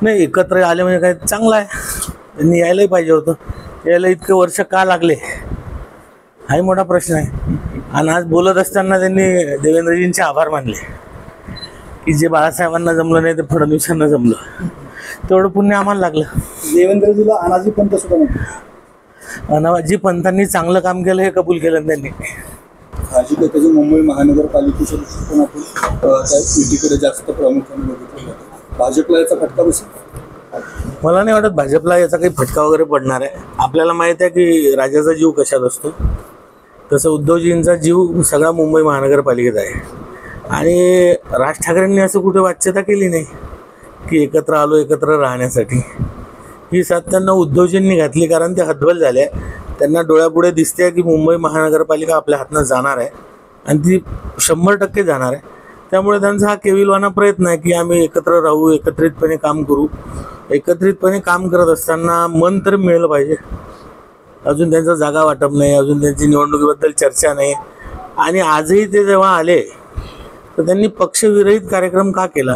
नाही, एकत्र आले म्हणजे काय चांगलं आहे. त्यांनी यायलाही पाहिजे होतं. यायला इतके वर्ष का लागले हाही मोठा प्रश्न आहे. आणि आज बोलत असताना त्यांनी देवेंद्रजींचे आभार मानले की जे बाळासाहेबांना जमलं नाही ते फडणवीसांना जमलं. तेवढं पुण्य आम्हाला लागलं. देवेंद्रजीला अनाजी पंत सुद्धा म्हणतात. अनाजी पंतांनी चांगलं काम केलं हे कबूल केलं त्यांनी. साहजिक आहे, त्याची मुंबई महानगरपालिकेच्या दृष्टिकोनातून त्या युतीकडे जास्त प्रामुख्याने बघितलं जातं. भाजपला याचा फटका बसेल? मला नाही वाटत भाजपला याचा काही फटका वगैरे पडणार आहे. आपल्याला माहित आहे की राजाचा जीव कशात असतो, तसं उद्धवजींचा जीव सगळा मुंबई महानगरपालिकेत आहे. आणि राज ठाकरेंनी असं कुठे वाच्यता केली नाही की एकत्र आलो एकत्र राहण्यासाठी. ही साथ त्यांना उद्धवजींनी घातली कारण ते हतबल झाले. त्यांना डोळ्यापुढे दिसते की मुंबई महानगरपालिका आपल्या हातनं जाणार आहे आणि ती 100% जाणार आहे. त्यामुळे त्यांचा हा केविलवाना प्रयत्न आहे की आम्ही एकत्र राहू, एकत्रितपणे काम करू. एकत्रितपणे काम करत असताना मन तर मिळलं पाहिजे. अजून त्यांचा जागा वाटप नाही, अजून त्यांची निवडणुकीबद्दल चर्चा नाही. आणि आजही ते जेव्हा आले तर त्यांनी पक्षविरहित कार्यक्रम का केला?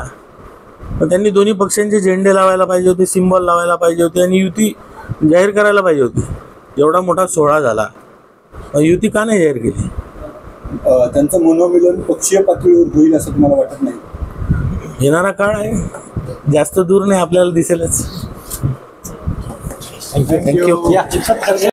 तर त्यांनी दोन्ही पक्षांचे झेंडे लावायला पाहिजे होते, सिम्बॉल लावायला पाहिजे होते आणि युती जाहीर करायला पाहिजे होती. एवढा मोठा सोहळा झाला, युती का नाही जाहीर केली? त्यांचं मनोमिलन पक्षीय पातळीवर होईल असं तुम्हाला वाटत नाही? येणारा काळ आहे, जास्त दूर नाही, आपल्याला दिसेलच. थँक्यू.